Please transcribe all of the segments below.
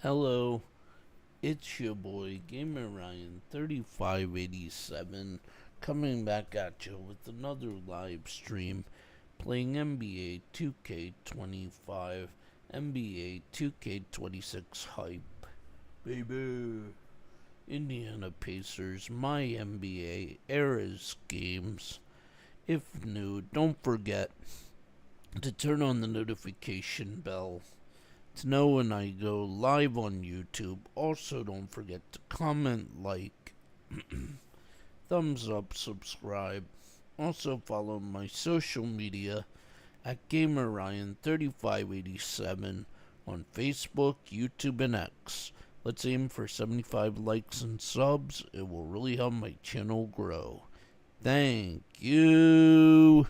Hello, it's your boy Gamer Ryan 3587 coming back at you with another live stream playing NBA 2K25, NBA 2K26 hype. Baby. Indiana Pacers, my NBA Eras games. If new, don't forget to turn on the notification bell to know when I go live on YouTube. Also, don't forget to comment, like, thumbs up, subscribe. Also, follow my social media at GamerRyan3587 on Facebook, YouTube, and X. Let's aim for 75 likes and subs. It will really help my channel grow. Thank you.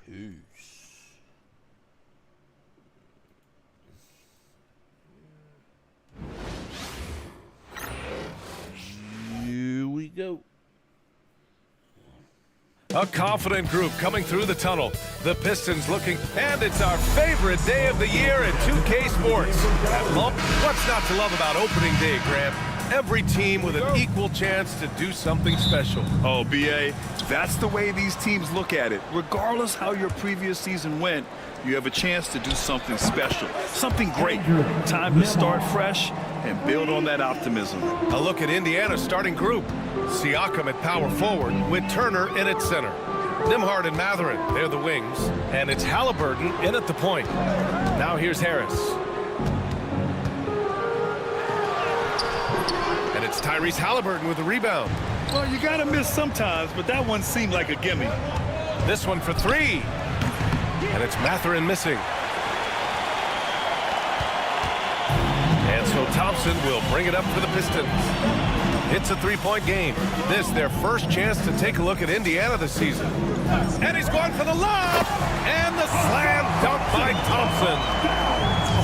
Peace. Here we go. A confident group coming through the tunnel. The Pistons looking, and it's our favorite day of the year in 2K Sports. What's not to love about opening day, Grant? Every team with an equal chance to do something special. Oh, B.A., that's the way these teams look at it. Regardless how your previous season went, you have a chance to do something special, something great. Time to start fresh and build on that optimism. A look at Indiana's starting group. Siakam at power forward with Turner in at center. Nembhard and Mathurin, they're the wings. And it's Halliburton in at the point. Now here's Harris. And it's Tyrese Halliburton with the rebound. Well, you got to miss sometimes, but that one seemed like a gimme. This one for three. And it's Mathurin missing. And so Thompson will bring it up for the Pistons. It's a three-point game. This their first chance to take a look at Indiana this season. And he's going for the lob! And the slam dunk by Thompson.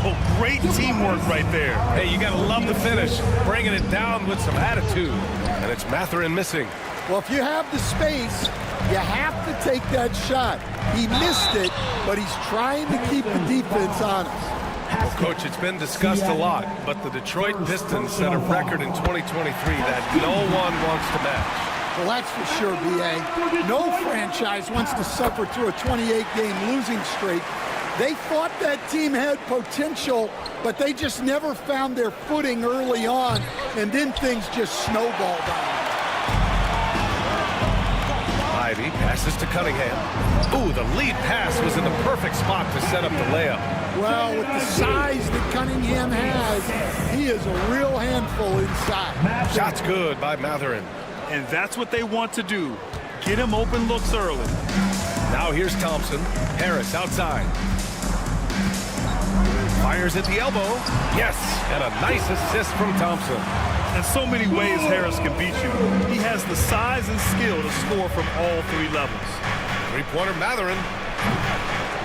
Oh, great teamwork right there. Hey, you gotta love the finish. Bringing it down with some attitude. And it's Mathurin missing. Well, if you have the space, you have to take that shot. He missed it, but he's trying to keep the defense honest. Well, Coach, it's been discussed a lot, but the Detroit Pistons set a record in 2023 that no one wants to match. Well, that's for sure, B.A. No franchise wants to suffer through a 28-game losing streak. They thought that team had potential, but they just never found their footing early on, and then things just snowballed on them. Ivy passes to Cunningham. Ooh, the lead pass was in the perfect spot to set up the layup. Well, with the size that Cunningham has, he is a real handful inside. Shot's good by Mathurin. And that's what they want to do. Get him open looks early. Now here's Thompson. Harris outside. Fires at the elbow. Yes, and a nice assist from Thompson. In so many ways, Harris can beat you. He has the size and skill to score from all three levels. Three-pointer Mathurin.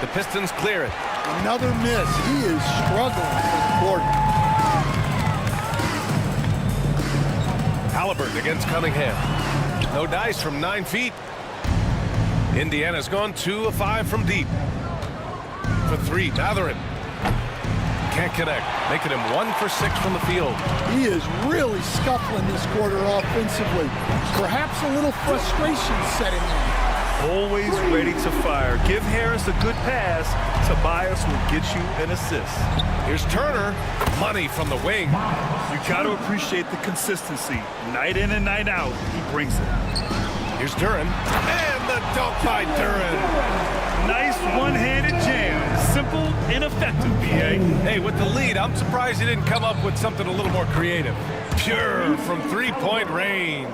The Pistons clear it. Another miss. He is struggling for the quarter. Halliburton against Cunningham. No dice from 9 feet. Indiana's gone 2 of 5 from deep. For three, Mathurin. Can't connect, making him 1 for 6 from the field. He is really scuffling this quarter offensively. Perhaps a little frustration setting in. Always ready to fire. Give Harris a good pass. Tobias will get you an assist. Here's Turner. Money from the wing. You got to appreciate the consistency. Night in and night out, he brings it. Here's Duren. And the dunk by Duren. Nice one-handed jam. Simple and effective, B.A. Hey, with the lead, I'm surprised he didn't come up with something a little more creative. Pure from three-point range.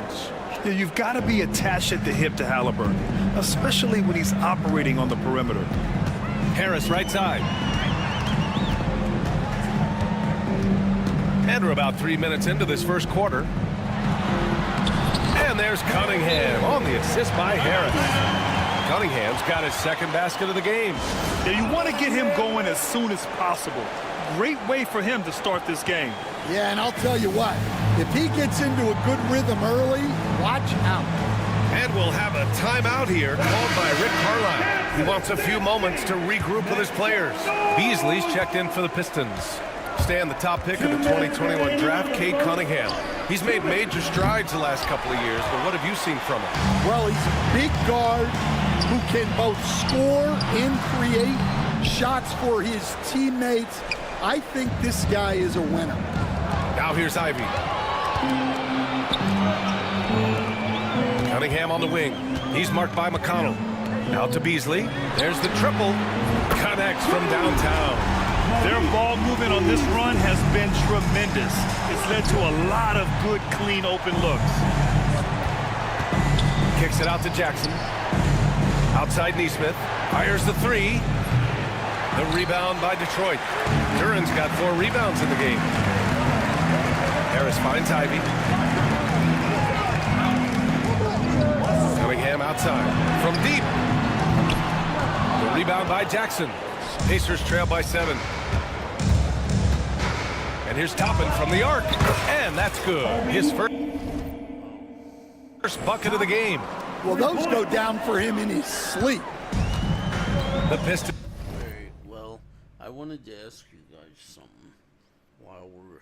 Yeah, you've got to be attached at the hip to Halliburton, especially when he's operating on the perimeter. Harris right side. And we're about 3 minutes into this first quarter. And there's Cunningham on the assist by Harris. Cunningham's got his second basket of the game. Yeah, you want to get him going as soon as possible. Great way for him to start this game. Yeah, and I'll tell you what, if he gets into a good rhythm early, watch out. And we'll have a timeout here called by Rick Carlisle. He wants a few moments to regroup with his players. Beasley's checked in for the Pistons. Stand the top pick of the 2021 draft, Cade Cunningham. He's made major strides the last couple of years, but what have you seen from him? Well, he's a big guard who can both score and create shots for his teammates. I think this guy is a winner. Now here's Ivy. Cunningham on the wing. He's marked by McConnell. Out to Beasley. There's the triple. Connects from downtown. Their ball movement on this run has been tremendous. It's led to a lot of good, clean, open looks. Kicks it out to Jackson. Outside Neesmith. Fires the three. The rebound by Detroit. Duran's got 4 rebounds in the game. Harris finds Ivy. Cunningham outside. From deep. The rebound by Jackson. Pacers trail by 7. And here's Toppin from the arc. And that's good. His first bucket of the game. Well, those go down for him in his sleep. The Pistons. Alright, well, I wanted to ask you guys something while we're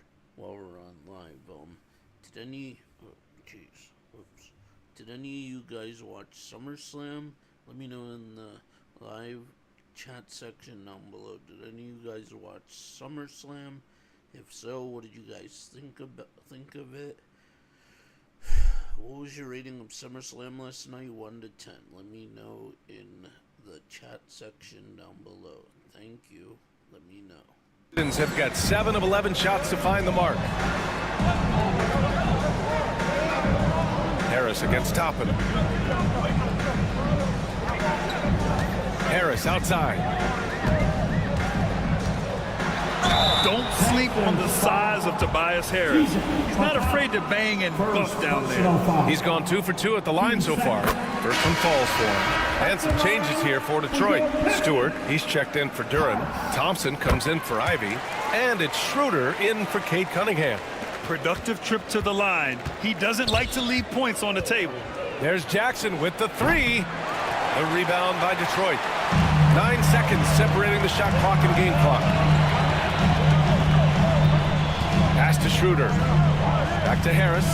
on live. Did any of you guys watch SummerSlam? Let me know in the live chat section down below. Did any of you guys watch SummerSlam? If so, what did you guys think of it? What was your rating of SummerSlam last night? 1 to 10. Let me know in the chat section down below. Thank you. Let me know. Pistons have got 7 of 11 shots to find the mark. Harris against Toppin. Harris outside. Don't sleep on the size of Tobias Harris. He's not afraid to bang and buff down there. He's gone 2 for 2 at the line so far. First one falls for him. And some changes here for Detroit. Stewart, he's checked in for Duran. Thompson comes in for Ivy. And it's Schroeder in for Cade Cunningham. Productive trip to the line. He doesn't like to leave points on the table. There's Jackson with the 3. The rebound by Detroit. 9 seconds separating the shot clock and game clock. Pass to Schroeder. Back to Harris.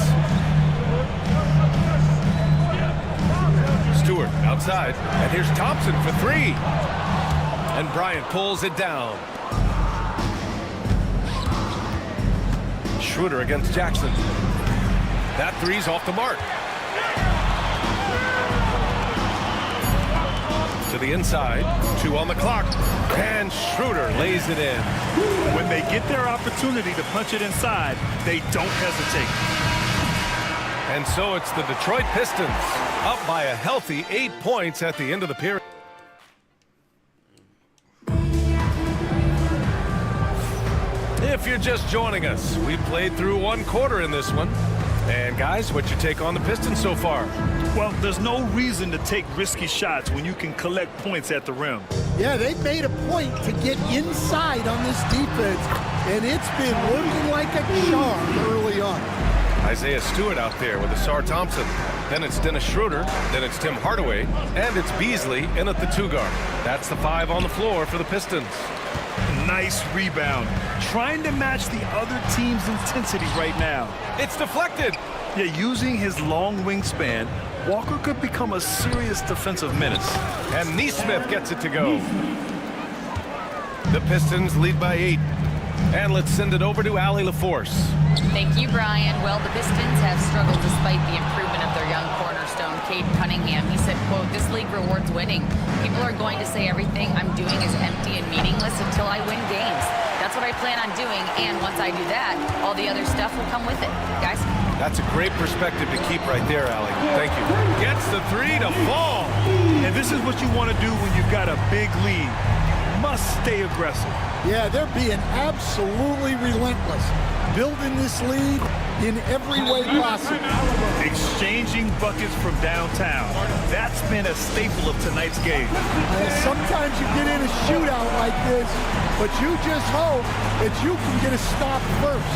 Stewart outside. And here's Thompson for 3. And Bryant pulls it down. Schroeder against Jackson. That 3's off the mark. To the inside. 2 on the clock. And Schroeder lays it in. When they get their opportunity to punch it inside, they don't hesitate. And so it's the Detroit Pistons up by a healthy 8 points at the end of the period. If you're just joining us, we played through 1 quarter in this one. And guys, what's your take on the Pistons so far? Well, there's no reason to take risky shots when you can collect points at the rim. Yeah, they've made a point to get inside on this defense, and it's been working like a charm early on. Isaiah Stewart out there with Asar Thompson. Then it's Dennis Schroeder. Then it's Tim Hardaway. And it's Beasley in at the 2 guard. That's the 5 on the floor for the Pistons. Nice rebound. Trying to match the other team's intensity right now. It's deflected. Yeah, using his long wingspan, Walker could become a serious defensive menace. And Neesmith gets it to go. The Pistons lead by 8. And let's send it over to Allie LaForce. Thank you, Brian. Well, the Pistons have struggled despite the improvement of their young cornerstone, Cade Cunningham. He said, quote, "This league rewards winning. People are going to say everything I'm doing is empty and meaningless until I win games. That's what I plan on doing, and once I do that, all the other stuff will come with it." Guys? That's a great perspective to keep right there, Allie. Thank you. Gets the 3 to fall. And this is what you want to do when you've got a big lead. Must stay aggressive. Yeah, they're being absolutely relentless, building this lead in every way possible. Exchanging buckets from downtown. That's been a staple of tonight's game. Sometimes you get in a shootout like this, but you just hope that you can get a stop first.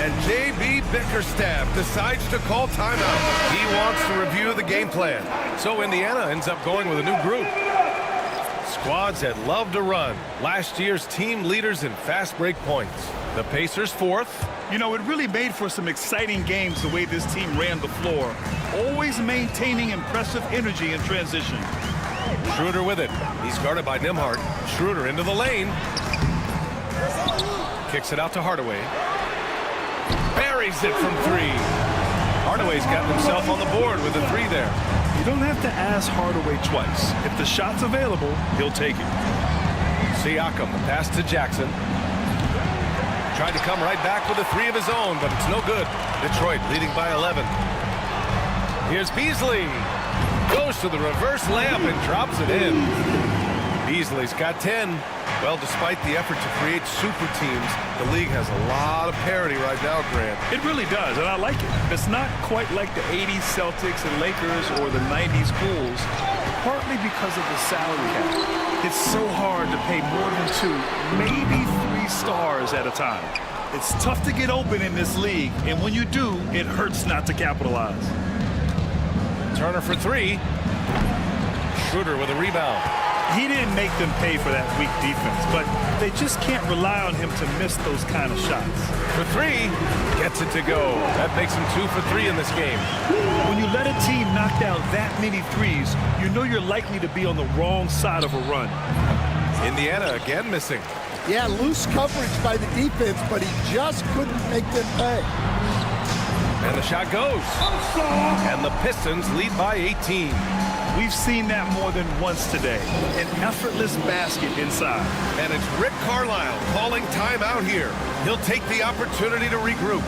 And J.B. Bickerstaff decides to call timeout. He wants to review the game plan. So Indiana ends up going with a new group. squads that love to run. Last year's team leaders in fast break points. The Pacers 4th. You know, it really made for some exciting games the way this team ran the floor, always maintaining impressive energy in transition. Schroeder with it. He's guarded by Nembhard. Schroeder into the lane. Kicks it out to Hardaway. Buries it from 3. Hardaway's got himself on the board with a 3 there. You don't have to ask Hardaway twice. If the shot's available, he'll take it. Siakam, the pass to Jackson. Tried to come right back with a 3 of his own, but it's no good. Detroit leading by 11. Here's Beasley. Goes to the reverse layup and drops it in. Beasley's got 10. Well, despite the effort to create super teams, the league has a lot of parity right now, Grant. It really does, and I like it. It's not quite like the 80s Celtics and Lakers or the 90s Bulls, partly because of the salary cap. It's so hard to pay more than 2, maybe 3 stars at a time. It's tough to get open in this league, and when you do, it hurts not to capitalize. Turner for 3. Schroeder with a rebound. He didn't make them pay for that weak defense, but they just can't rely on him to miss those kind of shots. For 3, gets it to go. That makes him 2 for 3 in this game. When you let a team knock down that many threes, you know you're likely to be on the wrong side of a run. Indiana again missing. Yeah, loose coverage by the defense, but he just couldn't make them pay. And the shot goes. And the Pistons lead by 18. We've seen that more than once today. An effortless basket inside. And it's Rick Carlisle calling timeout here. He'll take the opportunity to regroup.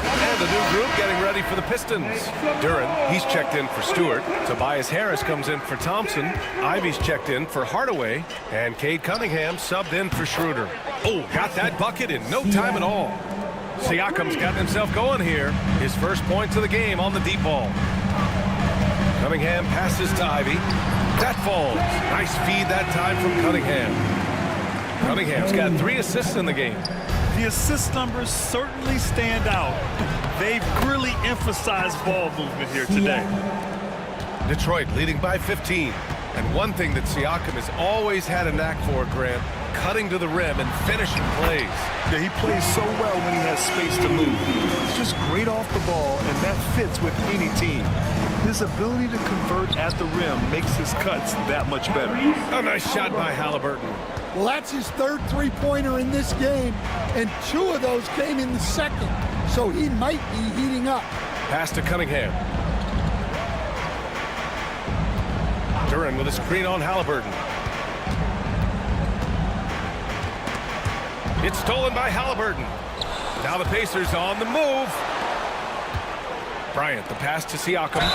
And the new group getting ready for the Pistons. Duren, he's checked in for Stewart. Tobias Harris comes in for Thompson. Ivy's checked in for Hardaway. And Cade Cunningham subbed in for Schroeder. Oh, got that bucket in no time at all. Siakam's got himself going here. His first points of the game on the deep ball. Cunningham passes to Ivy. That falls. Nice feed that time from Cunningham. Cunningham's got 3 assists in the game. The assist numbers certainly stand out. They've really emphasized ball movement here today. Detroit leading by 15. And one thing that Siakam has always had a knack for, Grant, cutting to the rim and finishing plays. Yeah, he plays so well when he has space to move. He's just great off the ball, and that fits with any team. His ability to convert at the rim makes his cuts that much better. A nice shot by Halliburton. Well, that's his 3rd three-pointer in this game, and 2 of those came in the 2nd, so he might be heating up. Pass to Cunningham. Duren with a screen on Halliburton. It's stolen by Halliburton. Now the Pacers on the move. Bryant, the pass to Siakam.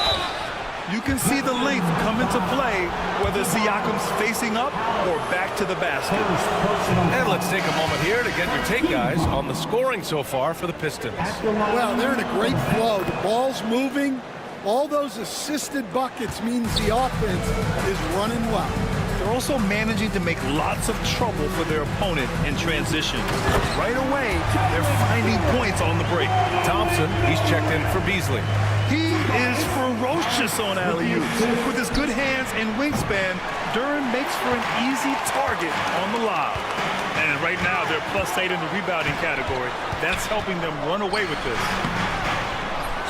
You can see the length come into play, whether Siakam's facing up or back to the basket. And let's take a moment here to get your take, guys, on the scoring so far for the Pistons. Well, they're in a great flow. The ball's moving. All those assisted buckets means the offense is running well. They're also managing to make lots of trouble for their opponent in transition. Right away, they're finding points on the break. Thompson, he's checked in for Beasley. He is ferocious on alley-oops. With his good hands and wingspan, Duren makes for an easy target on the lob. And right now, they're +8 in the rebounding category. That's helping them run away with this.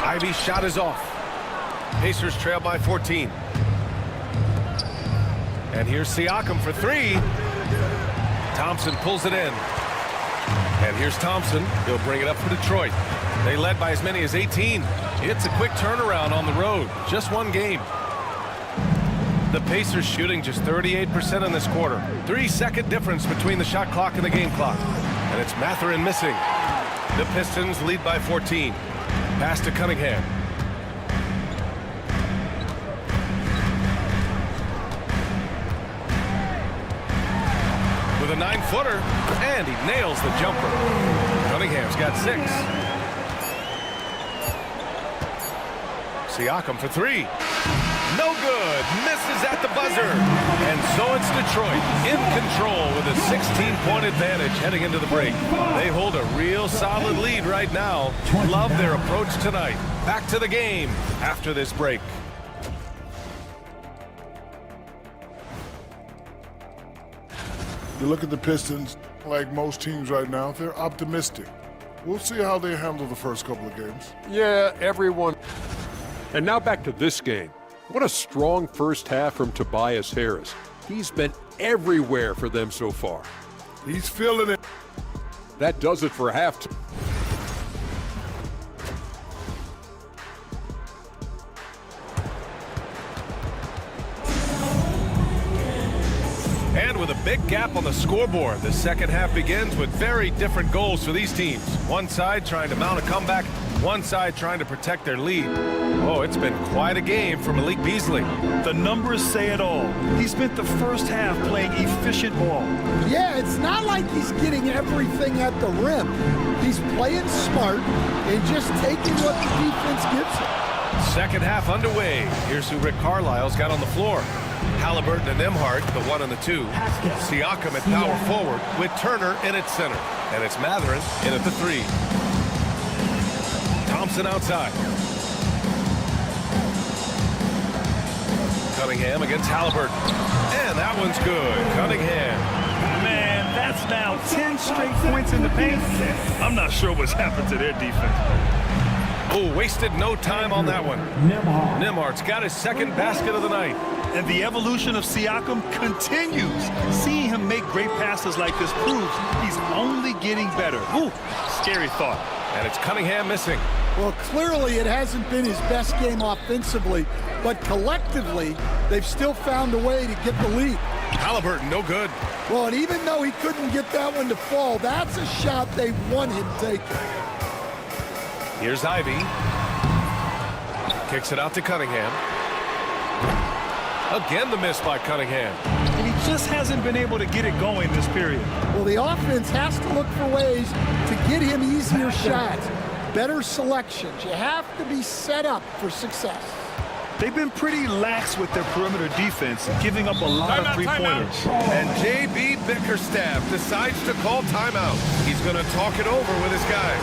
Ivy's shot is off. Pacers trail by 14. And here's Siakam for 3. Thompson pulls it in. And here's Thompson. He'll bring it up for Detroit. They led by as many as 18. It's a quick turnaround on the road. Just one game. The Pacers shooting just 38% in this quarter. 3-second difference between the shot clock and the game clock. And it's Mathurin missing. The Pistons lead by 14. Pass to Cunningham. With a 9-footer, and he nails the jumper. Cunningham's got 6. Siakam for 3. No good. Misses at the buzzer. And so it's Detroit in control with a 16-point advantage heading into the break. They hold a real solid lead right now. Love their approach tonight. Back to the game after this break. You look at the Pistons, like most teams right now, they're optimistic. We'll see how they handle the first couple of games. Yeah, everyone. And now back to this game. What a strong first half from Tobias Harris. He's been everywhere for them so far. He's feeling it. That does it for halftime. And with a big gap on the scoreboard, the second half begins with very different goals for these teams. One side trying to mount a comeback, one side trying to protect their lead. Oh, it's been quite a game for Malik Beasley. The numbers say it all. He spent the first half playing efficient ball. Yeah, it's not like he's getting everything at the rim. He's playing smart and just taking what the defense gives him. Second half underway. Here's who Rick Carlisle's got on the floor. Halliburton and Nembhard, the 1 and the 2. Siakam at power forward with Turner in at center. And it's Mathurin in at the 3. Thompson outside. Cunningham against Halliburton. And that one's good. Cunningham. Man, that's now 10 straight points in the paint. I'm not sure what's happened to their defense. Oh, wasted no time on that one. Nembhard's got his second basket of the night. And the evolution of Siakam continues. Seeing him make great passes like this proves he's only getting better. Ooh, scary thought. And it's Cunningham missing. Well, clearly it hasn't been his best game offensively, but collectively, they've still found a way to get the lead. Halliburton, no good. Well, and even though he couldn't get that one to fall, that's a shot they want him taking. Here's Ivy. Kicks it out to Cunningham. Again the miss by Cunningham. And he just hasn't been able to get it going this period. Well, the offense has to look for ways to get him easier shots, better selections. You have to be set up for success. They've been pretty lax with their perimeter defense, giving up a lot of three-pointers. And J.B. Bickerstaff decides to call timeout. He's going to talk it over with his guys.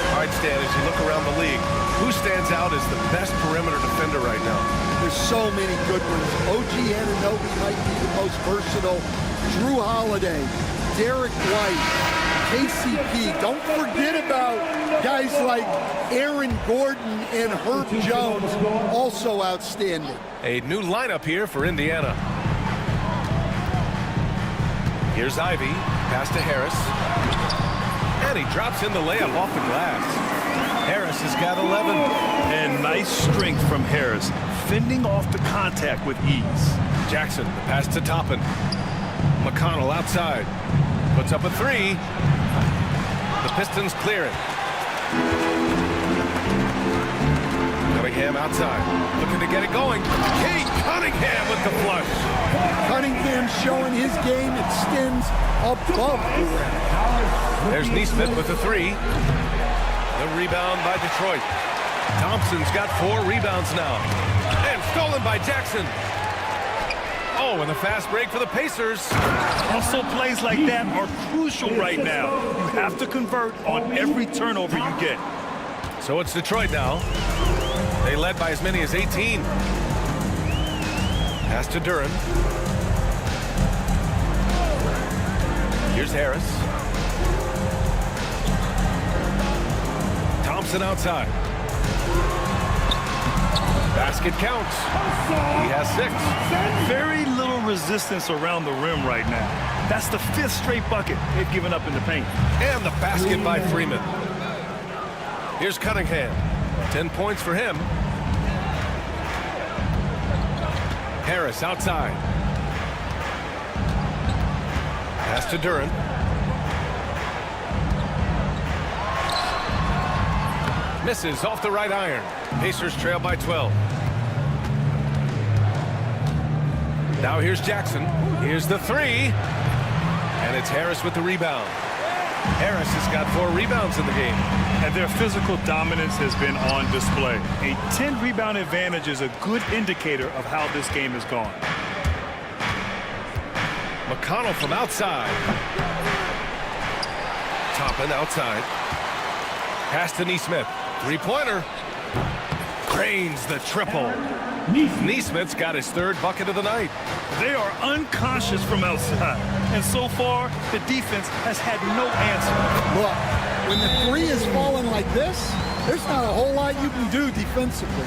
All right, Stan, as you look around the league, who stands out as the best perimeter defender right now? There's so many good ones. OG Anunoby might be the most versatile. Drew Holiday, Derek White, KCP. Don't forget about guys like Aaron Gordon and Herb Jones, also outstanding. A new lineup here for Indiana. Here's Ivy, pass to Harris. And he drops in the layup off the glass. Harris has got 11. And nice strength from Harris, fending off the contact with ease. Jackson, the pass to Toppin. McConnell outside. Puts up a 3. The Pistons clear it. Cunningham outside. Looking to get it going. Kate Cunningham with the flush. Cunningham showing his game extends above the rim. There's Neesmith with the 3. The rebound by Detroit. Thompson's got 4 rebounds now. And stolen by Jackson. Oh, and the fast break for the Pacers. Also, plays like that are crucial right now. You have to convert on every turnover you get. So it's Detroit now. They led by as many as 18. Pass to Duren. Here's Harris. Thompson outside. Basket counts. He has 6. Very little resistance around the rim right now. That's the 5th straight bucket they've given up in the paint. And the basket by Freeman. Here's Cunningham. 10 points for him. Harris outside. Pass to Duren. Misses off the right iron. Pacers trail by 12. Now here's Jackson. Here's the 3. And it's Harris with the rebound. Harris has got 4 rebounds in the game. And their physical dominance has been on display. A 10-rebound advantage is a good indicator of how this game has gone. McConnell from outside. Toppin outside. Pass to Neesmith. 3-pointer. Cranes the triple. Neesmith's got his third bucket of the night. They are unconscious from outside. And so far, the defense has had no answer. Look, when the three is falling like this, there's not a whole lot you can do defensively.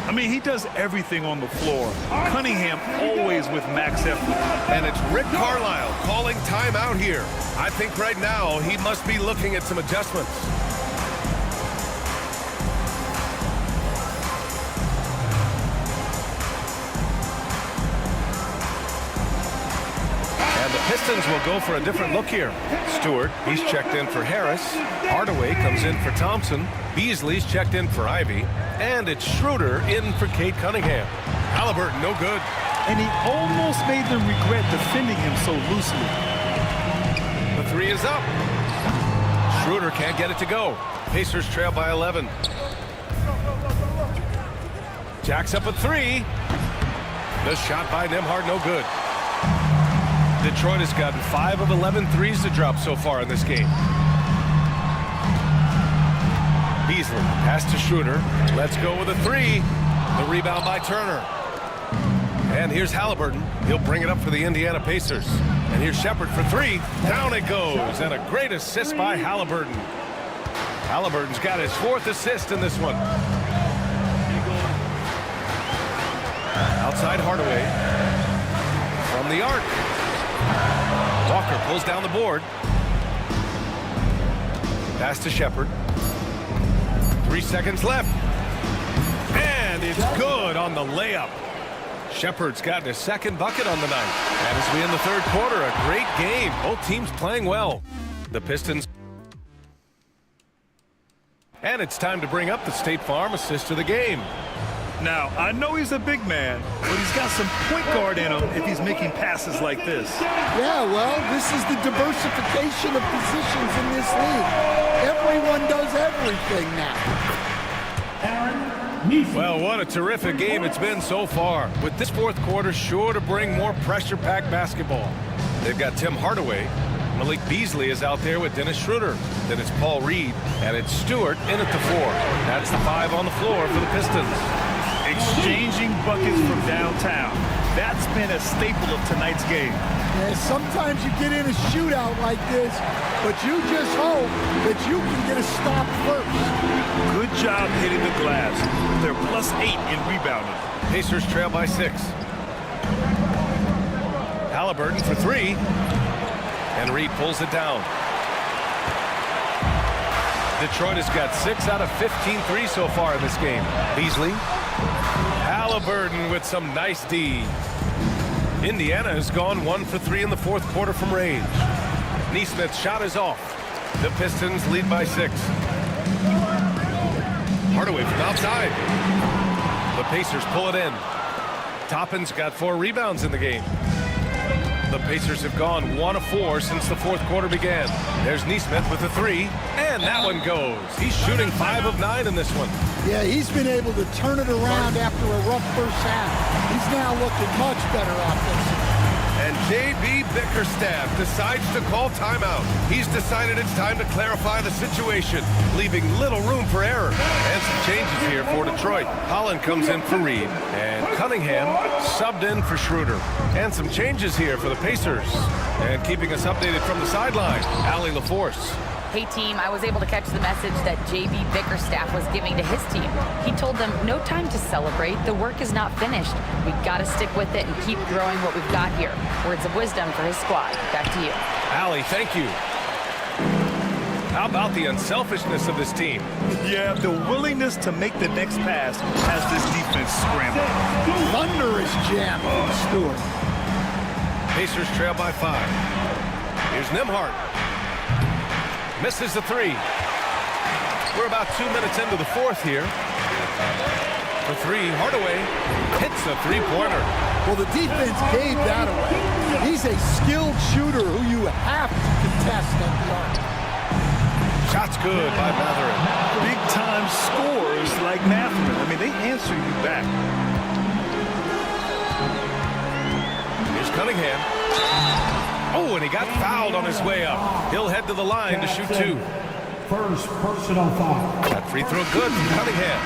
I mean, he does everything on the floor. Cunningham always with max effort. And it's Rick Carlisle calling timeout here. I think right now he must be looking at some adjustments. And the Pistons will go for a different look here. Stewart, he's checked in for Harris. Hardaway comes in for Thompson. Beasley's checked in for Ivy. And it's Schroeder in for Cade Cunningham. Halliburton, no good. And he almost made them regret defending him so loosely. The three is up. Schroeder can't get it to go. Pacers trail by 11. Jacks up a three. The shot by Nembhard, no good. Detroit has gotten 5 of 11 threes to drop so far in this game. Beasley, pass to Schroeder. Let's go with a three. The rebound by Turner. And here's Halliburton. He'll bring it up for the Indiana Pacers. And here's Shepherd for three. Down it goes. And a great assist by Halliburton. Halliburton's got his 4th assist in this one. Outside Hardaway. From the arc. Walker pulls down the board. Pass to Shepherd. 3 seconds left. And it's good on the layup. Shepherd's gotten his 2nd bucket on the night. And as we end the 3rd quarter, a great game. Both teams playing well. The Pistons. And it's time to bring up the State Farm assist of the game. Now, I know he's a big man, but he's got some point guard in him if he's making passes like this. Yeah, well, this is the diversification of positions in this league. Everyone does everything now. Well, what a terrific game it's been so far. With this 4th quarter sure to bring more pressure-packed basketball. They've got Tim Hardaway. Malik Beasley is out there with Dennis Schroeder. Then it's Paul Reed, and it's Stewart in at the 4. That's the 5 on the floor for the Pistons. Exchanging buckets from downtown. That's been a staple of tonight's game. Yeah, sometimes you get in a shootout like this, but you just hope that you can get a stop first. Good job hitting the glass. They're +8 in rebounding. Pacers trail by 6. Halliburton for 3. And Reed pulls it down. Detroit has got 6 out of 15 threes so far in this game. Beasley. Halliburton with some nice D. Indiana has gone 1 for 3 in the 4th quarter from range. Neesmith's shot is off. The Pistons lead by 6. Hardaway from outside. The Pacers pull it in. Toppin's got 4 rebounds in the game. The Pacers have gone 1 of 4 since the 4th quarter began. There's Neesmith with a 3, and that one goes. He's shooting 5 of 9 in this one. Yeah, he's been able to turn it around after a rough first half. He's now looking much better offensively. And J.B. Bickerstaff decides to call timeout. He's decided it's time to clarify the situation, leaving little room for error. And some changes here for Detroit. Holland comes in for Reed, and Cunningham subbed in for Schroeder. And some changes here for the Pacers. And keeping us updated from the sideline, Allie LaForce. Hey team, I was able to catch the message that J.B. Bickerstaff was giving to his team. He told them, no time to celebrate. The work is not finished. We got to stick with it and keep growing what we've got here. Words of wisdom for his squad. Back to you. Allie, thank you. How about the unselfishness of this team? Yeah, the willingness to make the next pass has this defense scrambling. Thunderous jam from Stewart. Pacers trail by 5. Here's Nembhard. Misses the 3. We're about 2 minutes into the 4th here. For 3, Hardaway hits a 3-pointer. Well, the defense gave that away. He's a skilled shooter who you have to contest at the arc. Shot's good by Mathurin. Big-time scorers like Mathurin. I mean, they answer you back. Here's Cunningham. Oh, and he got fouled on his way up. He'll head to the line to shoot 2. First personal foul. That free throw good from Cunningham.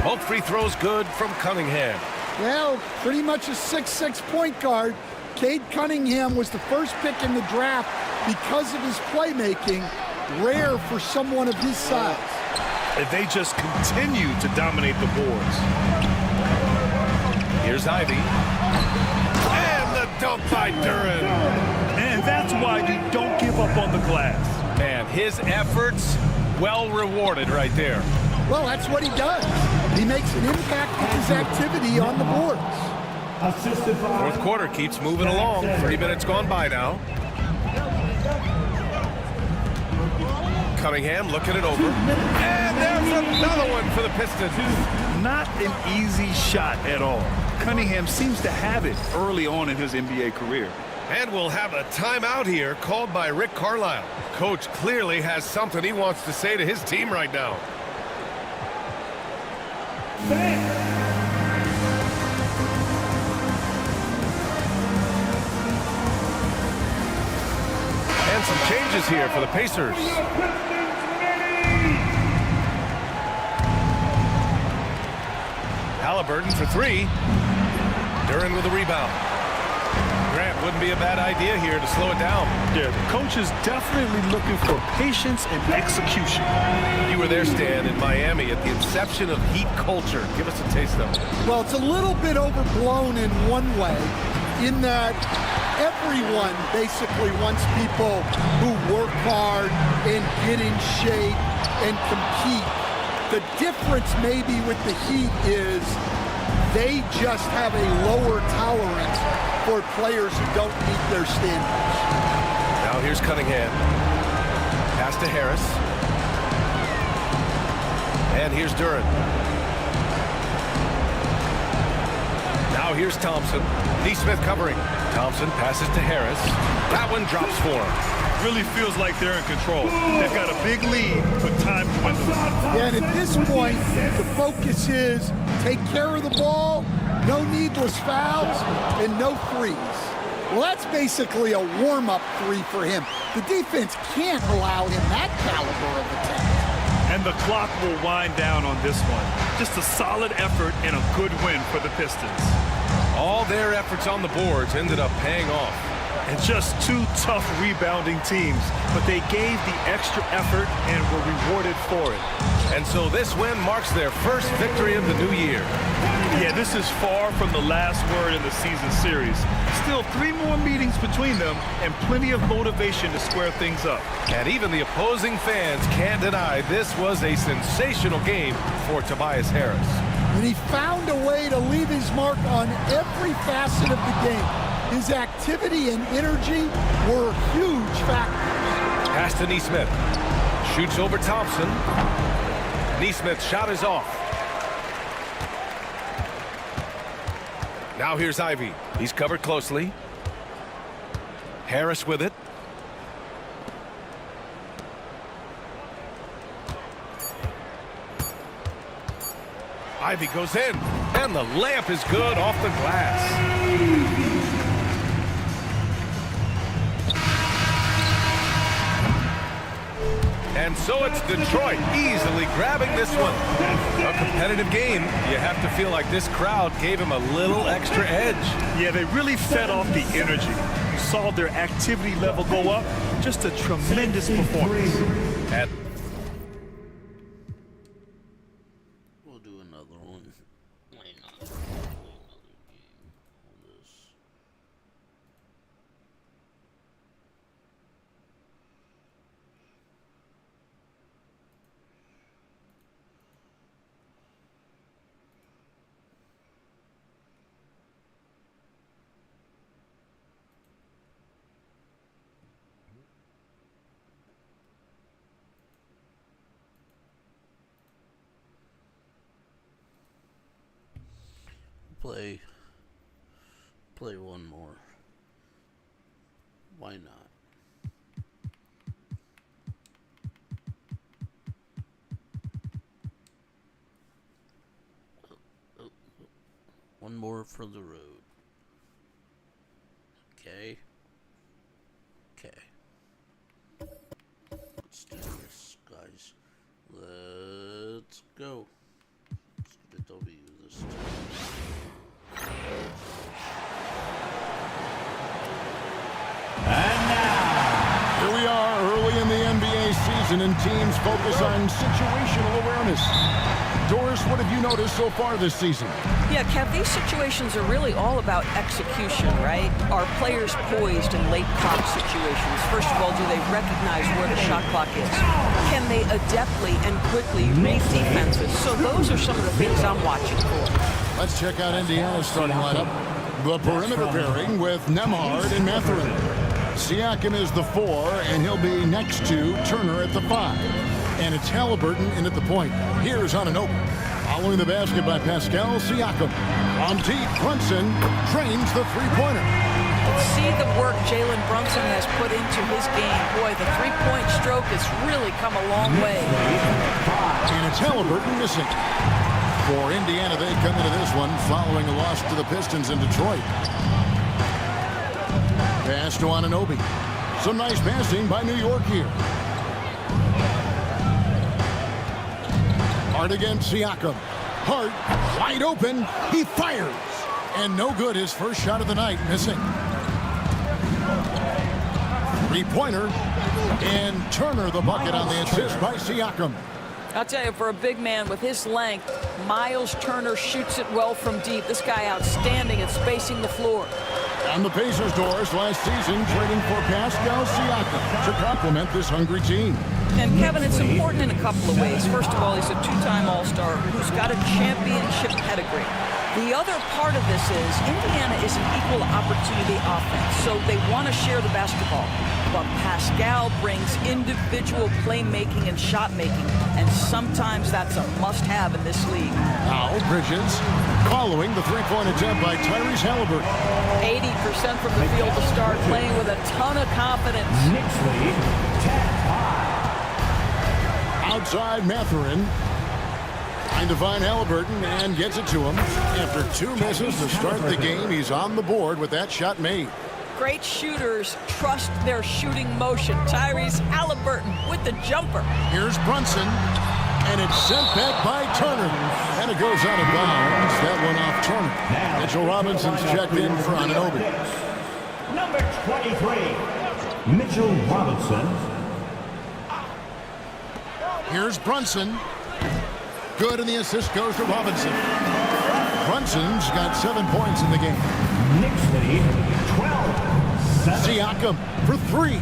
Both free throws good from Cunningham. Well, pretty much a 6'6" point guard. Cade Cunningham was the first pick in the draft because of his playmaking, rare for someone of his size. If they just continue to dominate the boards. Here's Ivy. And the dunk by Duren. And that's why you don't give up on the glass. Man, his efforts well rewarded right there. Well, that's what he does. He makes an impact with his activity on the boards. Fourth quarter keeps moving along. 3 minutes gone by now. Cunningham looking it over. And there's another one for the Pistons. Not an easy shot at all. Cunningham seems to have it early on in his NBA career. And we'll have a timeout here called by Rick Carlisle. Coach clearly has something he wants to say to his team right now. And some changes here for the Pacers. Halliburton for three. Duren with a rebound. Grant wouldn't be a bad idea here to slow it down. Yeah, the coach is definitely looking for patience and execution. You were there, Stan, in Miami at the inception of Heat culture. Give us a taste of it. Well, it's a little bit overblown in one way, in that everyone basically wants people who work hard and get in shape and compete. The difference maybe with the Heat is they just have a lower tolerance for players who don't meet their standards. Now here's Cunningham. Pass to Harris. And here's Duren. Now here's Thompson. Nesmith covering. Thompson passes to Harris. That one drops for him. Really feels like they're in control. They've got a big lead with time to win the league. And at this point, the focus is take care of the ball, no needless fouls, and no threes. Well, that's basically a warm-up three for him. The defense can't allow him that caliber of attack. And the clock will wind down on this one. Just a solid effort and a good win for the Pistons. All their efforts on the boards ended up paying off. And just two tough rebounding teams, but they gave the extra effort and were rewarded for it. And so this win marks their first victory of the new year. Yeah, this is far from the last word in the season series. Still 3 more meetings between them and plenty of motivation to square things up. And even the opposing fans can't deny this was a sensational game for Tobias Harris. And he found a way to leave his mark on every facet of the game. His activity and energy were huge factors. Pass to Nesmith. Shoots over Thompson. Nesmith's shot is off. Now here's Ivy. He's covered closely. Harris with it. Ivy goes in, and the layup is good off the glass. And so it's Detroit easily grabbing this one. A competitive game. You have to feel like this crowd gave him a little extra edge. Yeah, they really fed off the energy. You saw their activity level go up. Just a tremendous performance. We'll do another one. Why not? We'll do another game on this. Play one more. Why not? One more for the road. Okay. Let's do this, guys. Let's Let's go. Let's get a W this time. And now, here we are early in the NBA season, and teams focus on situational awareness. Doris, what have you noticed so far this season? Yeah, Kev, these situations are really all about execution, right? Are players poised in late clock situations? First of all, do they recognize where the shot clock is? Can they adeptly and quickly read defenses? So those are some of the things I'm watching for. Let's check out Indiana's starting lineup. The perimeter pairing with Nembhard and Mathurin. Siakam is the 4, and he'll be next to Turner at the 5. And it's Halliburton in at the point. Here's Anunoby. Following the basket by Pascal Siakam. From deep, Brunson drains the three-pointer. See the work Jalen Brunson has put into his game. Boy, the three-point stroke has really come a long way. And it's Halliburton missing. For Indiana, they come into this one following a loss to the Pistons in Detroit. Pass to Anunoby. Some nice passing by New York here. Hart against Siakam. Hart wide open. He fires. And no good. His first shot of the night missing. Three-pointer. And Turner the bucket on the assist by Siakam. I'll tell you, for a big man with his length, Miles Turner shoots it well from deep. This guy outstanding at spacing the floor. On the Pacers' doors last season, trading for Pascal Siakam to complement this hungry team. And Kevin, it's important in a couple of ways. First of all, he's a two-time All-Star who's got a championship pedigree. The other part of this is Indiana is an equal opportunity offense, so they want to share the basketball. But Pascal brings individual playmaking and shot making, and sometimes that's a must-have in this league. Now Bridges following the three-point attempt by Tyrese Halliburton. 80% from the field to start, playing with a ton of confidence. Knicks lead 10-5. Outside Mathurin. Trying to find Halliburton and gets it to him. After 2 misses to start the game, he's on the board with that shot made. Great shooters trust their shooting motion. Tyrese Halliburton with the jumper. Here's Brunson, and it's sent back by Turner. And it goes out of bounds. That one off Turner. Mitchell Robinson's checked in for Anunoby. Number 23, Mitchell Robinson. Here's Brunson. Good, and the assist goes to Robinson. Brunson's got 7 points in the game. Knicks lead 12-7. Siakam for 3.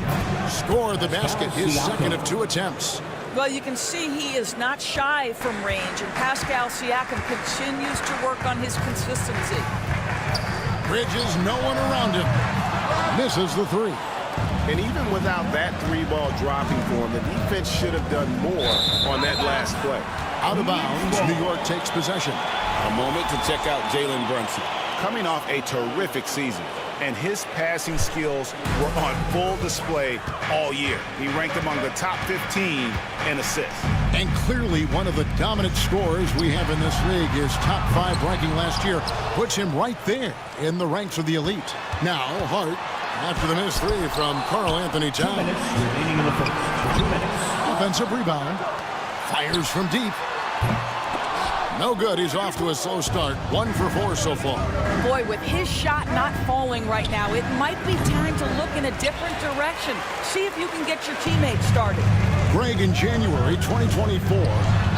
Scored the basket, his second of 2 attempts. Well, you can see he is not shy from range, and Pascal Siakam continues to work on his consistency. Bridges, no one around him. Misses the 3. And even without that 3-ball dropping for him, the defense should have done more on that last play. Out of bounds, New York takes possession. A moment to check out Jalen Brunson. Coming off a terrific season, and his passing skills were on full display all year. He ranked among the top 15 in assists. And clearly one of the dominant scorers we have in this league. His top 5 ranking last year puts him right there in the ranks of the elite. Now, Hart, after the missed 3 from Karl Anthony Towns. 2 minutes remaining in the first. 2 minutes. Offensive rebound. Fires from deep. No good. He's off to a slow start. 1 for 4 so far. Boy, with his shot not falling right now, it might be time to look in a different direction. See if you can get your teammates started. Greg, in January 2024,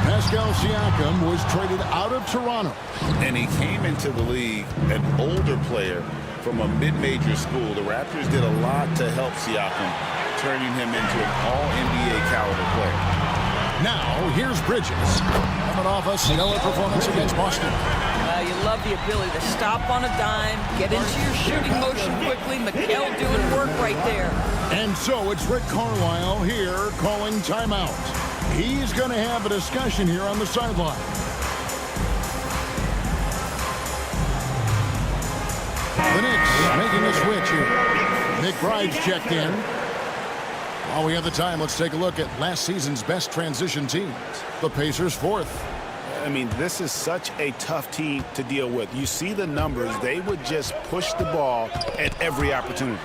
Pascal Siakam was traded out of Toronto. And he came into the league an older player from a mid-major school. The Raptors did a lot to help Siakam, turning him into an all-NBA caliber player. Now, here's Bridges. Coming off a stellar performance against Boston. You love the ability to stop on a dime, get into your shooting motion quickly. Mikal doing work right there. And so it's Rick Carlisle here calling timeout. He's going to have a discussion here on the sideline. The Knicks making a switch here. Nick Bride's checked in. While we have the time, let's take a look at last season's best transition teams. The Pacers 4th. I mean, this is such a tough team to deal with. You see the numbers. They would just push the ball at every opportunity.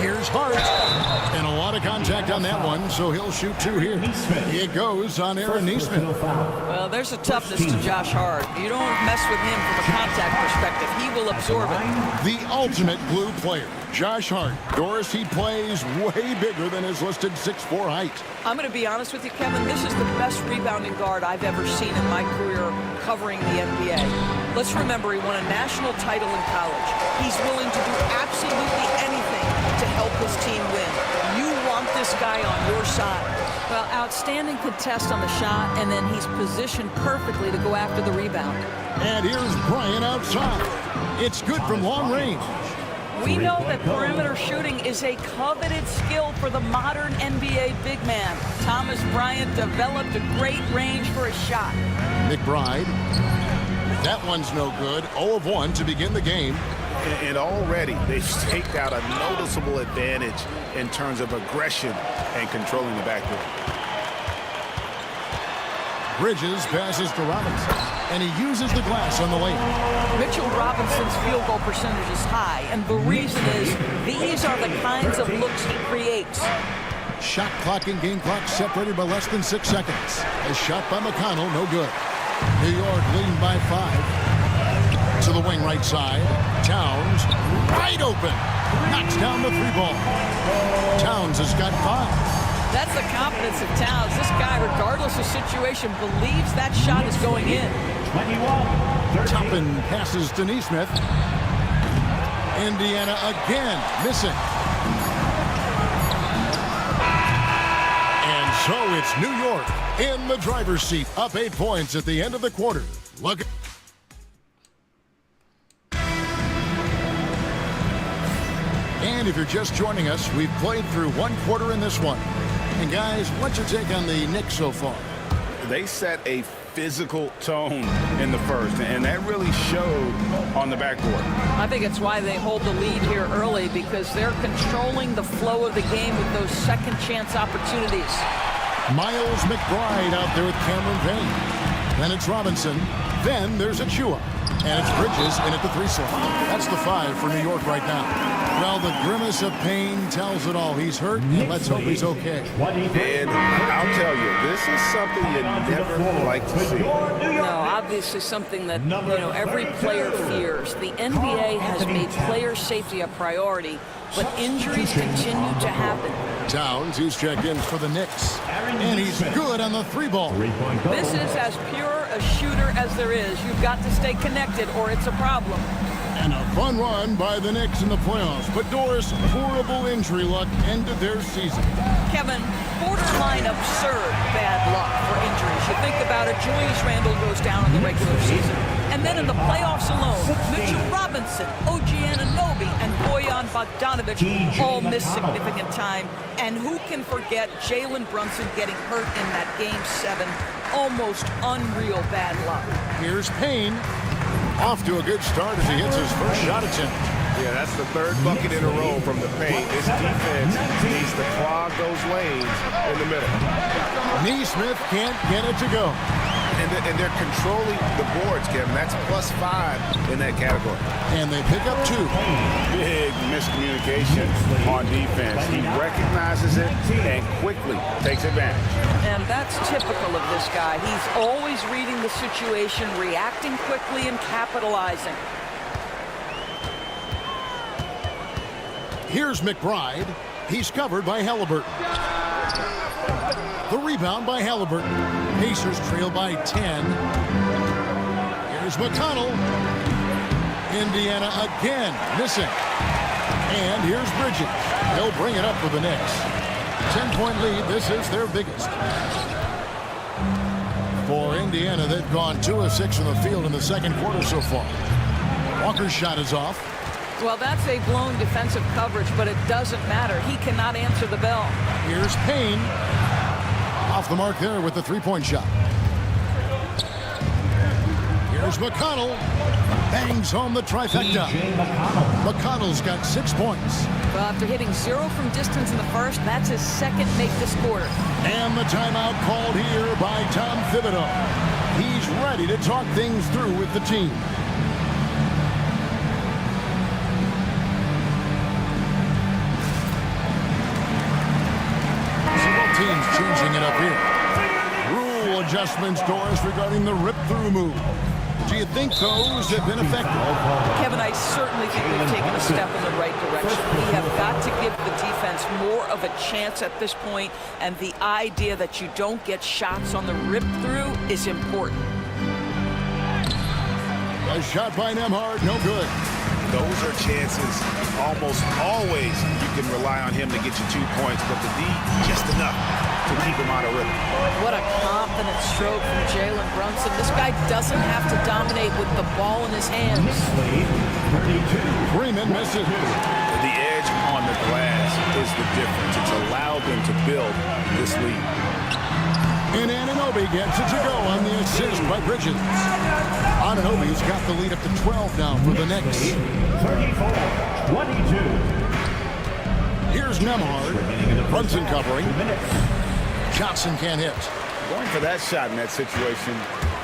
Here's Here's Hart. And a lot of contact on that one, so he'll shoot 2 here. It goes on Aaron Neesmith. Well, there's a toughness to Josh Hart. You don't mess with him from a contact perspective. He will absorb it. The ultimate glue player, Josh Hart. Doris, he plays way bigger than his listed 6'4" height. I'm going to be honest with you, Kevin. This is the best rebounding guard I've ever seen in my career covering the NBA. Let's remember, he won a national title in college. He's willing to do absolutely anything to help his team win. You want this guy on your side. Well, outstanding contest on the shot, and then he's positioned perfectly to go after the rebound. And here's Bryant outside. It's good from long range. We know that perimeter shooting is a coveted skill for the modern NBA big man. Thomas Bryant developed a great range for a shot. McBride. That one's no good. 0 of 1 to begin the game. And already they've staked out a noticeable advantage in terms of aggression and controlling the backcourt. Bridges passes to Robinson, and he uses the glass on the lane. Mitchell Robinson's field goal percentage is high, and the reason is these are the kinds of looks he creates. Shot clock and game clock separated by less than 6 seconds. A shot by McConnell, no good. New York leading by 5. To the wing right side. Towns, wide open. Knocks down the 3-ball. Towns has got 5. That's the confidence of Towns. This guy, regardless of situation, believes that shot is going in. 21. Toppin passes to Neesmith. Indiana again missing. And so it's New York in the driver's seat, up 8 points at the end of the quarter. Look. And if you're just joining us, we've played through 1 quarter in this one. And guys, what's your take on the Knicks so far? They set a physical tone in the first, and that really showed on the backboard. I think it's why they hold the lead here early, because they're controlling the flow of the game with those second chance opportunities. Miles McBride out there with Cameron Payne. Then it's Robinson. Then there's Achua. And it's Bridges in at the 3 slot. That's the 5 for New York right now. Well, the grimace of pain tells it all. He's hurt, and let's hope he's okay. And I'll tell you, this is something you never like to see. No, obviously something that every player fears. The NBA has made player safety a priority, but injuries continue to happen. Towns, he's checked in for the Knicks. And he's good on the 3-ball. This is as pure a shooter as there is. You've got to stay connected or it's a problem. And a fun run by the Knicks in the playoffs. But Doris, horrible injury luck ended their season. Kevin, borderline absurd bad luck for injuries. You think about it, Julius Randle goes down in the regular season. And then in the playoffs alone, Mitchell Robinson, OG Anunoby, and Bojan Bogdanovic all miss significant time. And who can forget Jalen Brunson getting hurt in that Game 7? Almost unreal bad luck. Here's Payne. Off to a good start as he hits his first shot attempt. Yeah, that's the 3rd bucket in a row from the paint. This defense needs to clog those lanes in the middle. Neesmith can't get it to go. And they're controlling the boards, Kevin. That's +5 in that category. And they pick up 2. Big miscommunication on defense. He recognizes it and quickly takes advantage. And that's typical of this guy. He's always reading the situation, reacting quickly, and capitalizing. Here's McBride. He's covered by Halliburton. The rebound by Halliburton. Pacers trail by 10. Here's McConnell. Indiana again missing. And here's Bridges. They'll bring it up for the Knicks. 10-point lead. This is their biggest. For Indiana, they've gone 2 of 6 from the field in the second quarter so far. Walker's shot is off. Well, that's a blown defensive coverage, but it doesn't matter. He cannot answer the bell. Here's Payne. Off the mark there with the 3-point shot. Here's McConnell. Bangs home the trifecta. McConnell's got 6 points. Well, after hitting 0 from distance in the first, that's his second make this quarter. And the timeout called here by Tom Thibodeau. He's ready to talk things through with the team. bring it up here. Rule adjustments, Doris, regarding the rip-through move. Do you think those have been effective? Kevin, I certainly think we've taken a step in the right direction. We have got to give the defense more of a chance at this point, and the idea that you don't get shots on the rip-through is important. A shot by Nembhard, no good. Those are chances almost always you can rely on him to get you 2 points, but the D just enough to keep him out of rhythm. What a confident stroke from Jalen Brunson. This guy doesn't have to dominate with the ball in his hands. Freeman misses. The edge on the glass is the difference. It's allowed them to build this lead. And Anunoby gets it to go on the assist by Bridges. Anunoby's got the lead up to 12 now for the Knicks. 34-22. Here's Nembhard. Brunson covering. Johnson can't hit. Going for that shot in that situation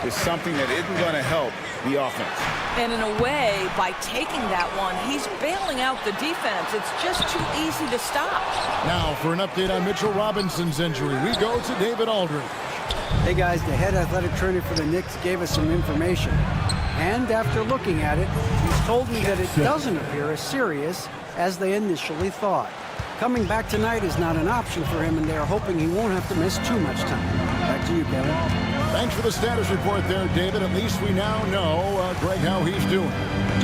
is something that isn't going to help the offense. And in a way, by taking that one, he's bailing out the defense. It's just too easy to stop. Now for an update on Mitchell Robinson's injury, we go to David Aldridge. Hey guys, the head athletic trainer for the Knicks gave us some information. And after looking at it, he's told me that it doesn't appear as serious as they initially thought. Coming back tonight is not an option for him, and they are hoping he won't have to miss too much time. Back to you, Kevin. Thanks for the status report there, David. At least we now know, Greg, how he's doing.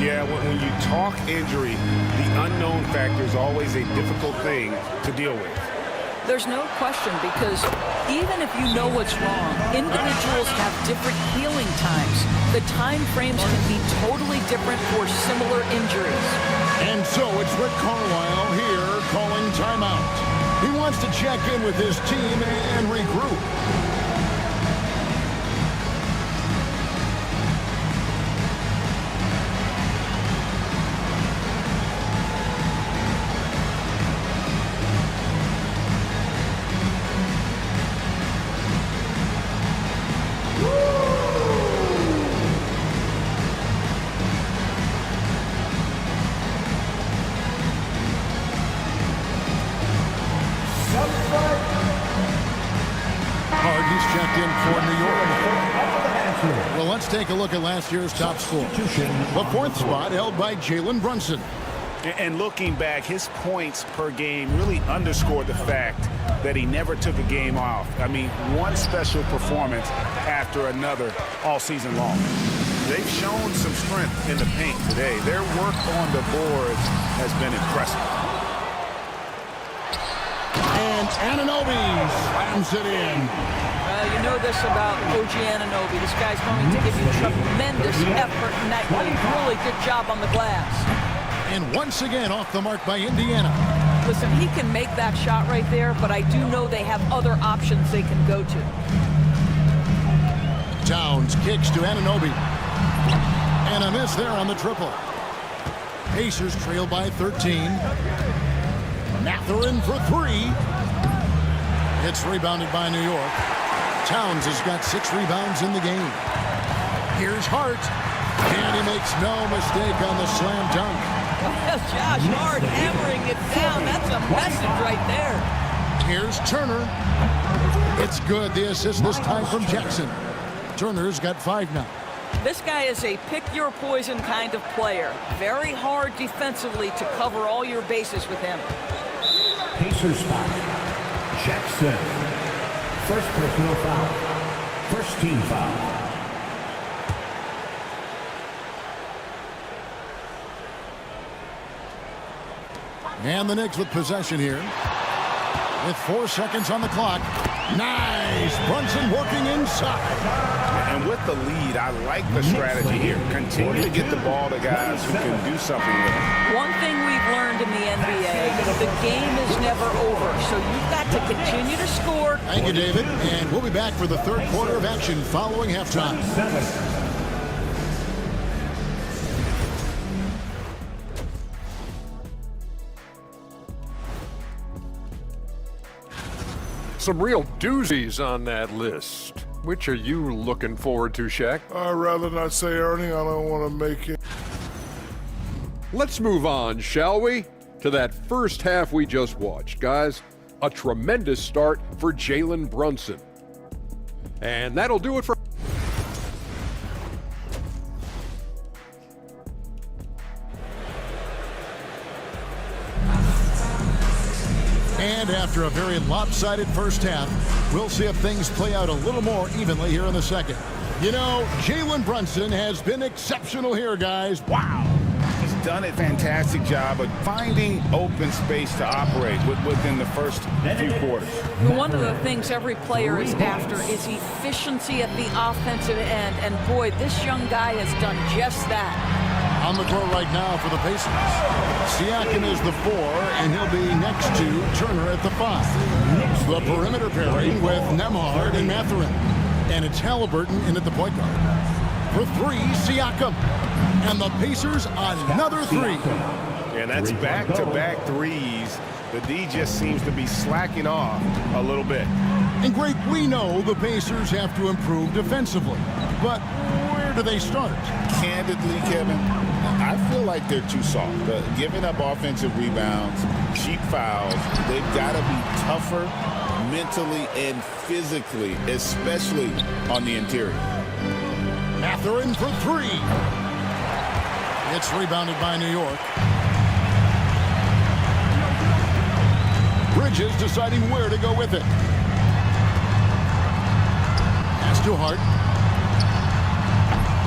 Yeah, when you talk injury, the unknown factor is always a difficult thing to deal with. There's no question, because even if you know what's wrong, individuals have different healing times. The time frames can be totally different for similar injuries. And so it's Rick Carlisle here calling timeout. He wants to check in with his team and regroup. Well, let's take a look at last year's top score. The fourth spot held by Jalen Brunson. And looking back, his points per game really underscored the fact that he never took a game off. I mean, one special performance after another all season long. They've shown some strength in the paint today. Their work on the boards has been impressive. And Anunoby slams it in. You know this about OG Anunoby. This guy's going to give you tremendous effort nightly. Really good job on the glass. And once again off the mark by Indiana. Listen, he can make that shot right there, but I do know they have other options they can go to. Towns kicks to Anunoby. And a miss there on the triple. Pacers trail by 13. Mathurin for three. It's rebounded by New York. Towns has got 6 rebounds in the game. Here's Hart. And he makes no mistake on the slam dunk. Josh Hart hammering it down. That's a message right there. Here's Turner. It's good. The assist this time from Jackson. Turner's got 5 now. This guy is a pick-your-poison kind of player. Very hard defensively to cover all your bases with him. Pacers spot. Jackson. First personal foul. First team foul. And the Knicks with possession here. With 4 seconds on the clock. Nice! Brunson working inside. And with the lead, I like the strategy here. Continue to get the ball to guys who can do something with it. One thing we've learned in the NBA, the game is never over, so you've got to continue to score. Thank you, David. And we'll be back for the third quarter of action following halftime. Some real doozies on that list. Which are you looking forward to, Shaq? I'd rather not say, Ernie. I don't want to make it. Let's move on, shall we? To that first half we just watched. Guys, A tremendous start for Jalen Brunson. And that'll do it for... And after a very lopsided first half, we'll see if things play out a little more evenly here in the second. You know, Jalen Brunson has been exceptional here, guys. Wow. He's done a fantastic job of finding open space to operate within the first few quarters. One of the things every player is after is efficiency at the offensive end. And boy, this young guy has done just that. On the court right now for the Pacers. Siakam is the 4, and he'll be next to Turner at the 5. The perimeter pairing with Nembhard and Mathurin. And it's Halliburton in at the point guard. For 3, Siakam. And the Pacers another 3. And that's back-to-back threes. The D just seems to be slacking off a little bit. And Greg, we know the Pacers have to improve defensively. But where do they start? Candidly, Kevin, I feel like they're too soft. Giving up offensive rebounds, cheap fouls, they've got to be tougher mentally and physically, especially on the interior. Mathurin for 3. It's rebounded by New York. Bridges deciding where to go with it. Pass to Hart.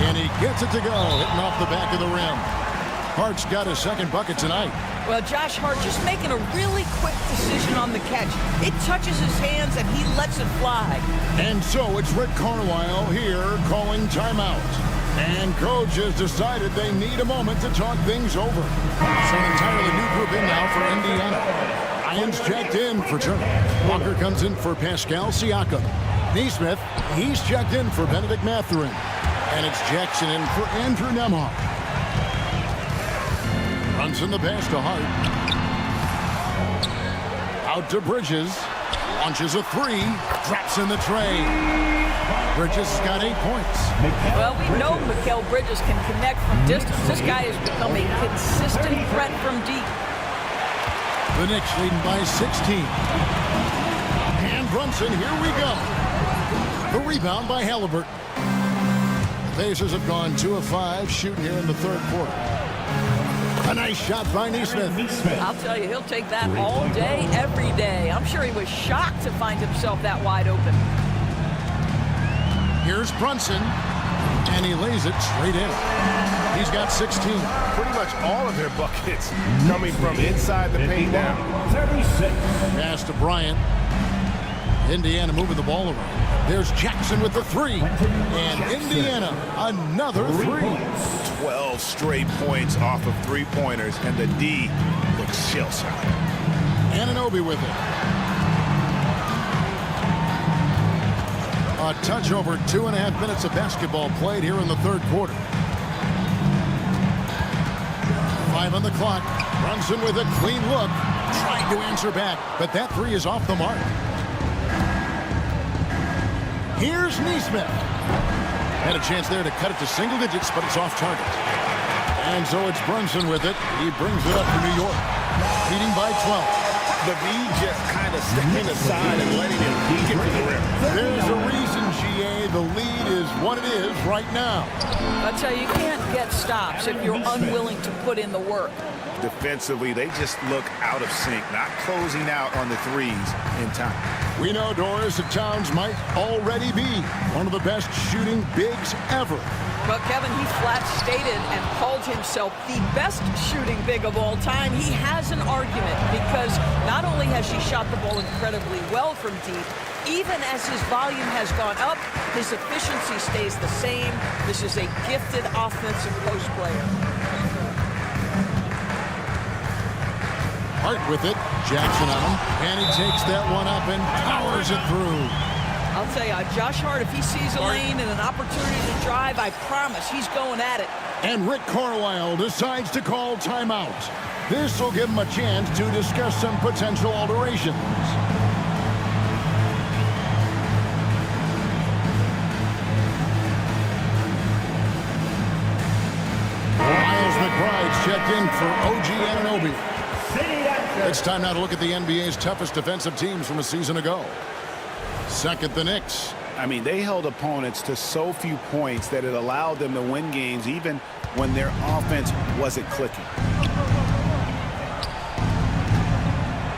And he gets it to go, hitting off the back of the rim. Hart's got his second bucket tonight. Well, Josh Hart just making a really quick decision on the catch. It touches his hands and he lets it fly. And so it's Rick Carlisle here calling timeout. And coach has decided they need a moment to talk things over. So an entirely new group in now for Indiana. Ryan's checked in for Turner. Walker comes in for Pascal Siakam. Nesmith, he's checked in for Benedict Mathurin. And it's Jackson in for Andrew Nembhard. Runs in the pass to Hart. Out to Bridges. Launches a 3. Drops in the tray. Bridges has got 8 points. Well, we know Mikal Bridges can connect from distance. This guy has become a consistent threat from deep. The Knicks leading by 16. And Brunson, here we go. The rebound by Halliburton. The Pacers have gone 2 of 5 shooting here in the third quarter. A nice shot by Nesmith. I'll tell you, he'll take that all day, every day. I'm sure he was shocked to find himself that wide open. Here's Brunson, and he lays it straight in. He's got 16. Pretty much all of their buckets coming from inside the paint now. 36. Pass to Bryant. Indiana moving the ball around. There's Jackson with the 3. And Indiana, another 3. 12 straight points off of three-pointers, and the D looks shell-shocked. Anunoby with it. A touch over 2.5 minutes of basketball played here in the third quarter. 5 on the clock. Brunson with a clean look. Trying to answer back, but that 3 is off the mark. Here's Nesmith. Had a chance there to cut it to single digits, but it's off target. And so it's Brunson with it. He brings it up to New York. Leading by 12. The D just kind of stepping aside and letting him get to the rim. There's a reason, GA. The lead is what it is right now. I'll tell you, you can't get stops if you're unwilling to put in the work. Defensively, they just look out of sync, not closing out on the threes in time. We know Doris that Towns might already be one of the best shooting bigs ever. But Kevin, he flat stated and called himself the best shooting big of all time. He has an argument because not only has he shot the ball incredibly well from deep, even as his volume has gone up, his efficiency stays the same. This is a gifted offensive post player. Hart with it. Jackson on him. And he takes that one up and powers it through. I'll tell you, Josh Hart, if he sees a lane and an opportunity to drive, I promise he's going at it. And Rick Carlisle decides to call timeout. This will give him a chance to discuss some potential alterations. Miles McBride's checked in for OG Anunoby. It's time now to look at the NBA's toughest defensive teams from a season ago. Second, the Knicks. I mean, they held opponents to so few points that it allowed them to win games even when their offense wasn't clicking.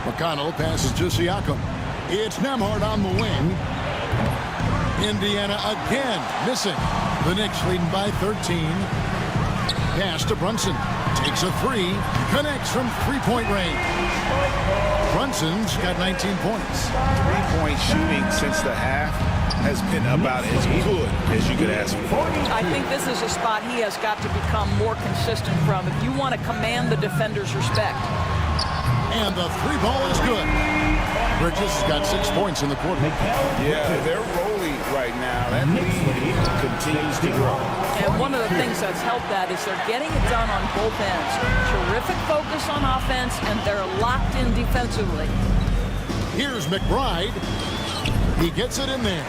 McConnell passes to Siakam. It's Nembhard on the wing. Indiana again missing. The Knicks leading by 13. Pass to Brunson. Takes a three. Connects from three-point range. Brunson's got 19 points. Three-point shooting since the half has been about as good as you could ask for. I think this is a spot he has got to become more consistent from if you want to command the defender's respect. And the three ball is good. Bridges has got 6 points in the quarter. Yeah, they're rolling right now. That lead continues to grow. And one of the things that's helped that is they're getting it done on both ends. Terrific focus on offense, and they're locked in defensively. Here's McBride. He gets it in there.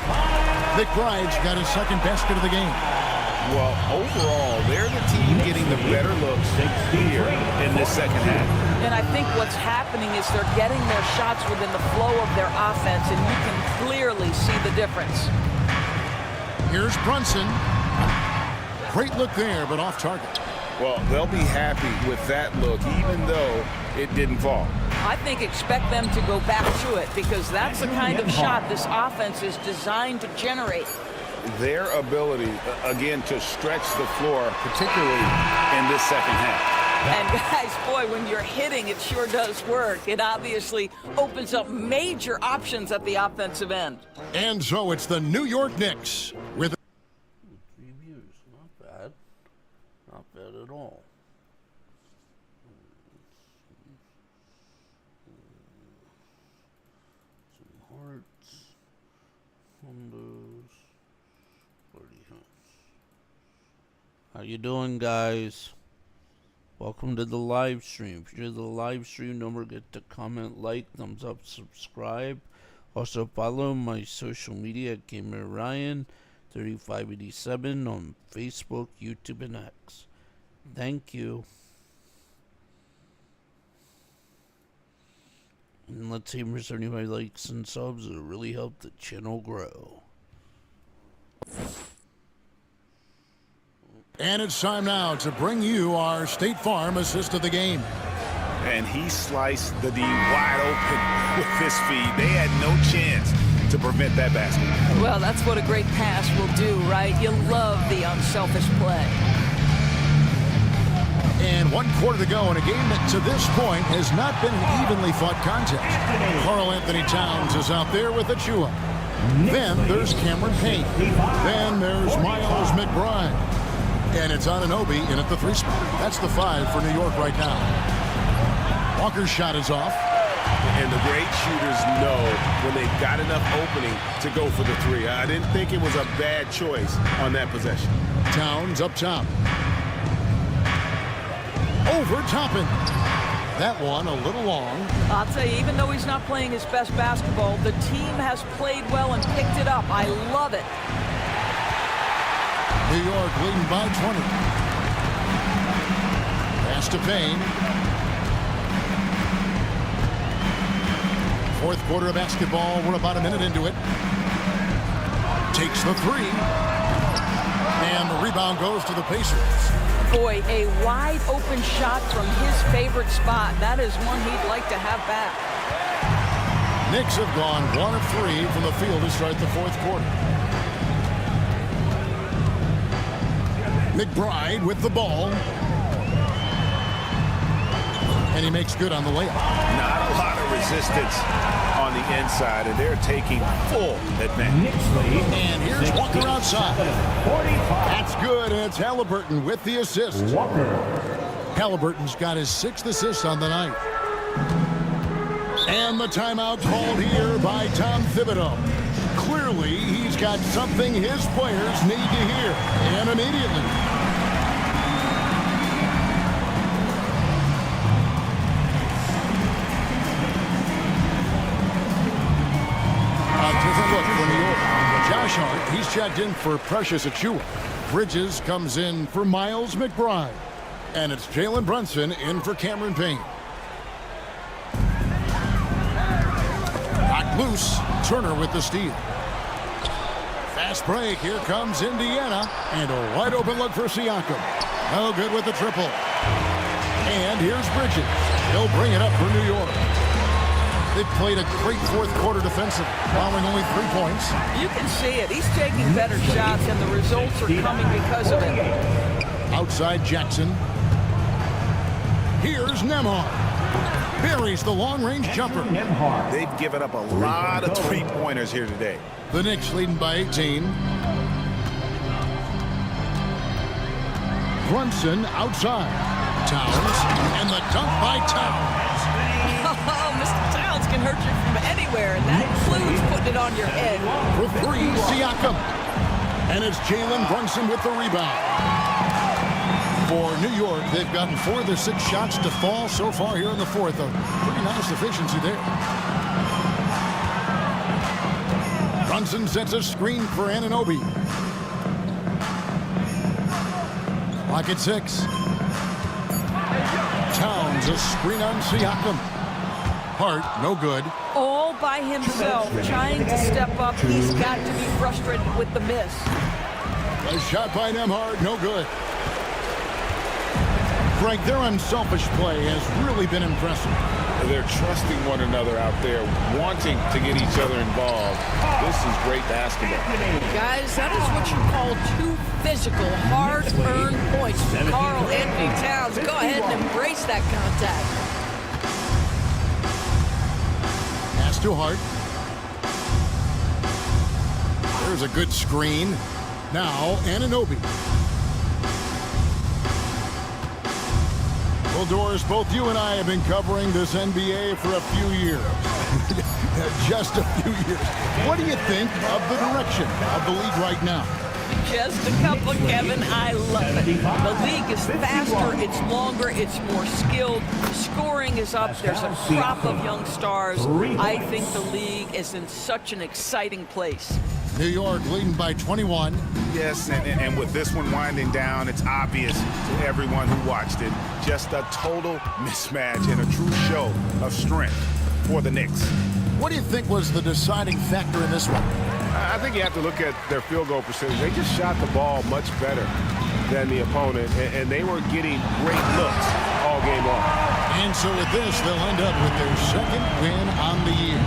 McBride's got his second basket of the game. Well, overall, they're the team getting the better looks here in this second half. And I think what's happening is they're getting their shots within the flow of their offense, and you can clearly see the difference. Here's Brunson. Great look there, but off target. Well, they'll be happy with that look, even though it didn't fall. I think expect them to go back to it because that's the kind of shot this offense is designed to generate. Their ability, again, to stretch the floor, particularly in this second half. And guys, boy, when you're hitting, it sure does work. It obviously opens up major options at the offensive end. And so it's the New York Knicks with reviews. Not bad. Not bad at all. Some hearts. Windows. 40 hunts. How you doing, guys? Welcome to the live stream. If you're the live stream, don't forget to comment, like, thumbs up, subscribe. Also follow my social media at GamerRyan3587 on Facebook, YouTube, and X. Thank you. And let's see if there's anybody likes and subs. It'll really help the channel grow. And it's time now to bring you our State Farm assist of the game. And he sliced the D wide open with his feed. They had no chance to prevent that basket. Well, that's what a great pass will do, right? You love the unselfish play. And 1 quarter to go in a game that to this point has not been an evenly fought contest. Karl Anthony Towns is out there with Achua. Then there's Cameron Payne. Then there's Miles McBride. And it's Anunoby in at the 3 spot. That's the 5 for New York right now. Walker's shot is off. And the great shooters know when they've got enough opening to go for the 3. I didn't think it was a bad choice on that possession. Towns up top. Over Toppin. That one a little long. I'll tell you, even though he's not playing his best basketball, the team has played well and picked it up. I love it. New York leading by 20. Pass to Payne. Fourth quarter of basketball. We're about a minute into it. Takes the 3. And the rebound goes to the Pacers. Boy, a wide open shot from his favorite spot. That is one he'd like to have back. Knicks have gone 1 of 3 from the field to start the fourth quarter. McBride with the ball. And he makes good on the layup. Not a lot of resistance on the inside, and they're taking full advantage. And here's Walker outside. That's good, and it's Halliburton with the assist. Halliburton's got his 6th assist on the night. And the timeout called here by Tom Thibodeau. Clearly, he's got something his players need to hear, and immediately. A different look for New York. Josh Hart, he's checked in for Precious Achua. Bridges comes in for Miles McBride. And it's Jalen Brunson in for Cameron Payne. Loose. Turner with the steal. Fast break. Here comes Indiana. And a wide open look for Siakam. No good with the triple. And here's Bridges. He'll bring it up for New York. They've played a great fourth quarter defensively, allowing only 3 points. You can see it. He's taking better shots, and the results are coming because of it. Outside Jackson. Here's Nembhard. Buries the long-range jumper. They've given up a lot of three-pointers here today. The Knicks leading by 18. Brunson outside. Towns. And the dunk by Towns. Oh, Mr. Towns can hurt you from anywhere, and that includes putting it on your head. For 3, Siakam. And it's Jalen Brunson with the rebound. For New York, they've gotten 4 of their 6 shots to fall so far here in the fourth. A pretty nice efficiency there. Brunson sets a screen for Anunoby. Clock at 6. Towns, a screen on Siakam. Hart, no good. All by himself, trying to step up. He's got to be frustrated with the miss. A shot by Nembhard, no good. Greg, their unselfish play has really been impressive. They're trusting one another out there, wanting to get each other involved. This is great basketball. Guys, that is what you call 2 physical, hard-earned points from Karl Anthony Towns. Go ahead and embrace that contact. Pass to Hart. There's a good screen. Now, Anunoby. Well, Doris, both you and I have been covering this NBA for a few years. Just a few years. What do you think of the direction of the league right now? Just a couple, Kevin. I love it. The league is faster, it's longer, it's more skilled. The scoring is up. There's a crop of young stars. I think the league is in such an exciting place. New York leading by 21. Yes, and with this one winding down, it's obvious to everyone who watched it. Just a total mismatch and a true show of strength for the Knicks. What do you think was the deciding factor in this one? I think you have to look at their field goal percentage. They just shot the ball much better than the opponent, and they were getting great looks all game long. And so with this, they'll end up with their second win on the year.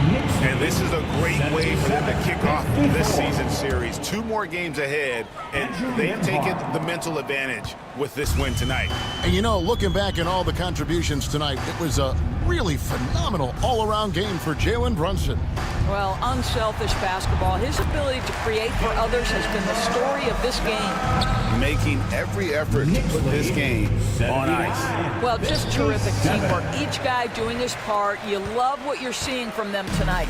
And this is a great way for them to kick off this season series. 2 more games ahead, and they've taken the mental advantage with this win tonight. And you know, looking back at all the contributions tonight, it was a really phenomenal all-around game for Jalen Brunson. Well, unselfish basketball. His ability to create for others has been the story of this game. Making every effort to put this game on ice. Well, just terrific teamwork. Each guy doing his part. You love what you're seeing from them tonight.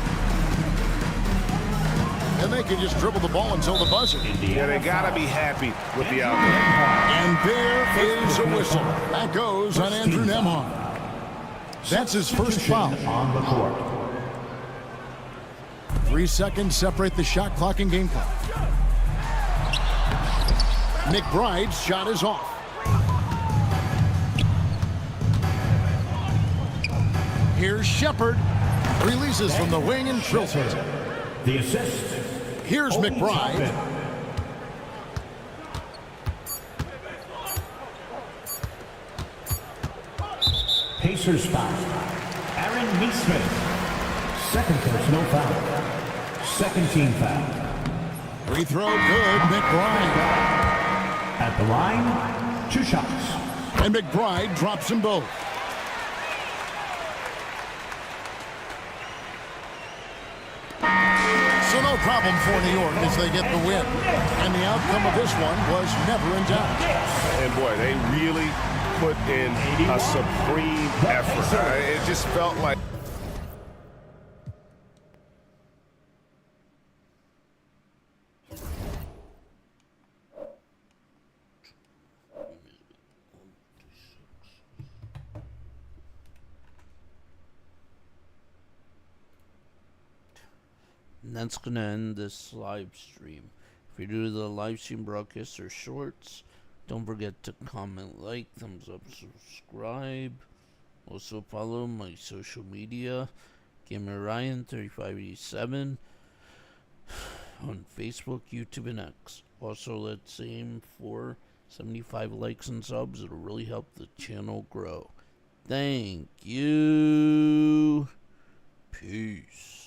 And they can just dribble the ball until the buzzer. Yeah, they got to be happy with the outcome. And there is a whistle. That goes on Andrew Nembhard. That's his first foul. On the court. 3 seconds separate the shot clock and game clock. McBride's shot is off. Here's Shepard. Releases from the wing and drills it. The assist. Here's McBride. Pacers foul. Aaron Neesmith. Second personal foul. Second team foul. Free throw good, McBride. At the line, 2 shots. And McBride drops them both. So no problem for New York as they get the win. And the outcome of this one was never in doubt. And boy, they really put in a supreme effort. It just felt like And that's going to end this live stream. If you're new to the live stream broadcast or shorts, don't forget to comment, like, thumbs up, subscribe. Also follow my social media Gamer Ryan 3587 on Facebook, YouTube, and X. Also, let's aim for 75 likes and subs. It'll really help the channel grow. Thank you. Peace.